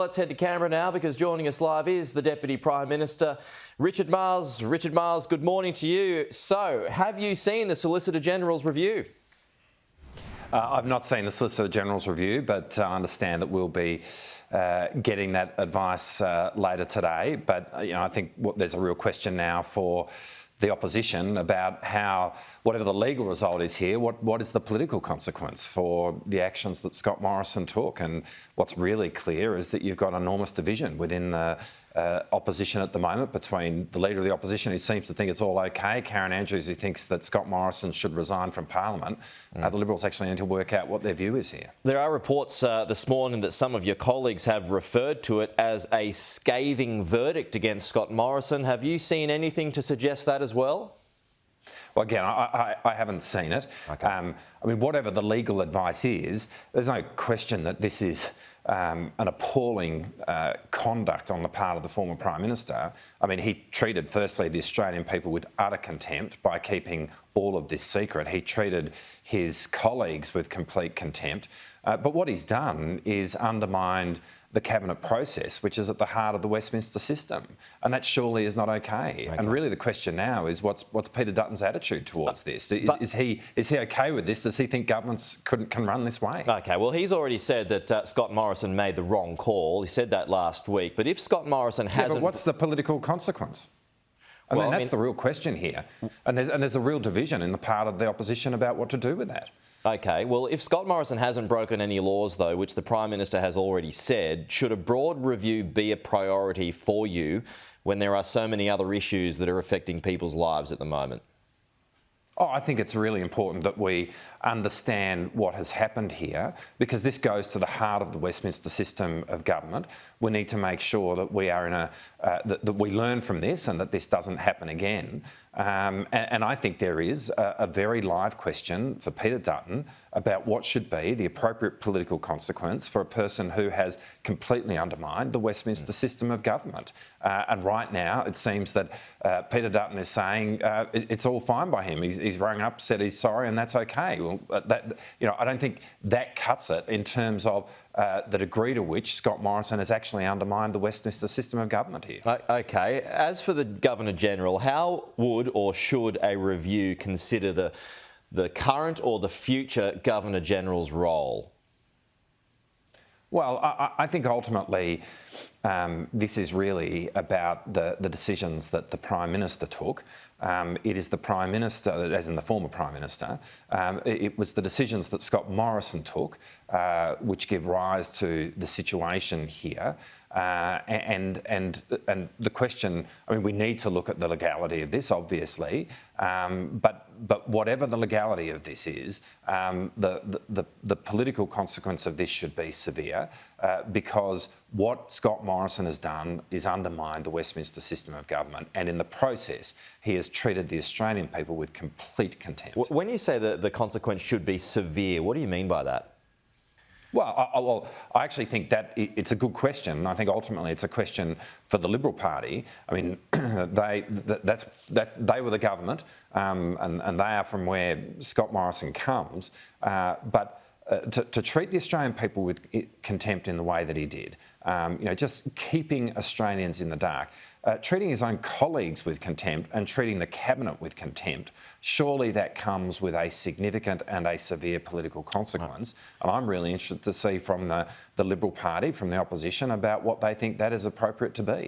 Let's head to Canberra now because joining us live is the Deputy Prime Minister, Richard Marles. Richard Marles, good morning to you. So, have you seen the Solicitor General's review? I've not seen the Solicitor General's review, but I understand that we'll be getting that advice later today. But I think there's a real question now for the opposition about how, whatever the legal result is here, what is the political consequence for the actions that Scott Morrison took? And what's really clear is that you've got enormous division within the opposition at the moment between the Leader of the Opposition, who seems to think it's all okay, Karen Andrews, who thinks that Scott Morrison should resign from Parliament. The Liberals actually need to work out what their view is here. There are reports this morning that some of your colleagues have referred to it as a scathing verdict against Scott Morrison. Have you seen anything to suggest that as well? Well, again, I haven't seen it. Okay. I mean, whatever the legal advice is, there's no question that this is an appalling conduct on the part of the former Prime Minister. I mean, he treated, firstly, the Australian people with utter contempt by keeping all of this secret. He treated his colleagues with complete contempt. But what he's done is undermined the cabinet process, which is at the heart of the Westminster system, and that surely is not okay. And really, the question now is what's Peter Dutton's attitude towards this? Is he okay with this? Does he think governments can run this way? Okay, well, he's already said that Scott Morrison made the wrong call. He said that last week. But if Scott Morrison hasn't, but what's the political consequence? I mean, that's the real question here, and there's a real division in the part of the opposition about what to do with that. Okay, well, if Scott Morrison hasn't broken any laws, though, which the Prime Minister has already said, should a broad review be a priority for you when there are so many other issues that are affecting people's lives at the moment? Oh, I think it's really important that we understand what has happened here, because this goes to the heart of the Westminster system of government. We need to make sure that we are in that we learn from this and that this doesn't happen again. And I think there is a very live question for Peter Dutton about what should be the appropriate political consequence for a person who has completely undermined the Westminster system of government. And right now, it seems that Peter Dutton is saying it's all fine by him. He's rung up, said he's sorry, and that's okay. Well, I don't think that cuts it in terms of the degree to which Scott Morrison has actually undermined the Westminster system of government here. Okay. As for the Governor-General, how would or should a review consider the current or the future Governor-General's role? Well, I think ultimately this is really about the decisions that the Prime Minister took. It is the Prime Minister, as in the former Prime Minister, it was the decisions that Scott Morrison took which give rise to the situation here. And the question, I mean, we need to look at the legality of this, obviously, but whatever the legality of this is, the political consequence of this should be severe, because what Scott Morrison has done is undermine the Westminster system of government, and in the process, he has treated the Australian people with complete contempt. When you say that the consequence should be severe, what do you mean by that? Well, I actually think that it's a good question. I think ultimately it's a question for the Liberal Party. I mean, they were the government, and they are from where Scott Morrison comes. But to treat the Australian people with contempt in the way that he did, just keeping Australians in the dark, treating his own colleagues with contempt and treating the cabinet with contempt, surely that comes with a significant and a severe political consequence. And I'm really interested to see from the Liberal Party, from the opposition, about what they think that is appropriate to be.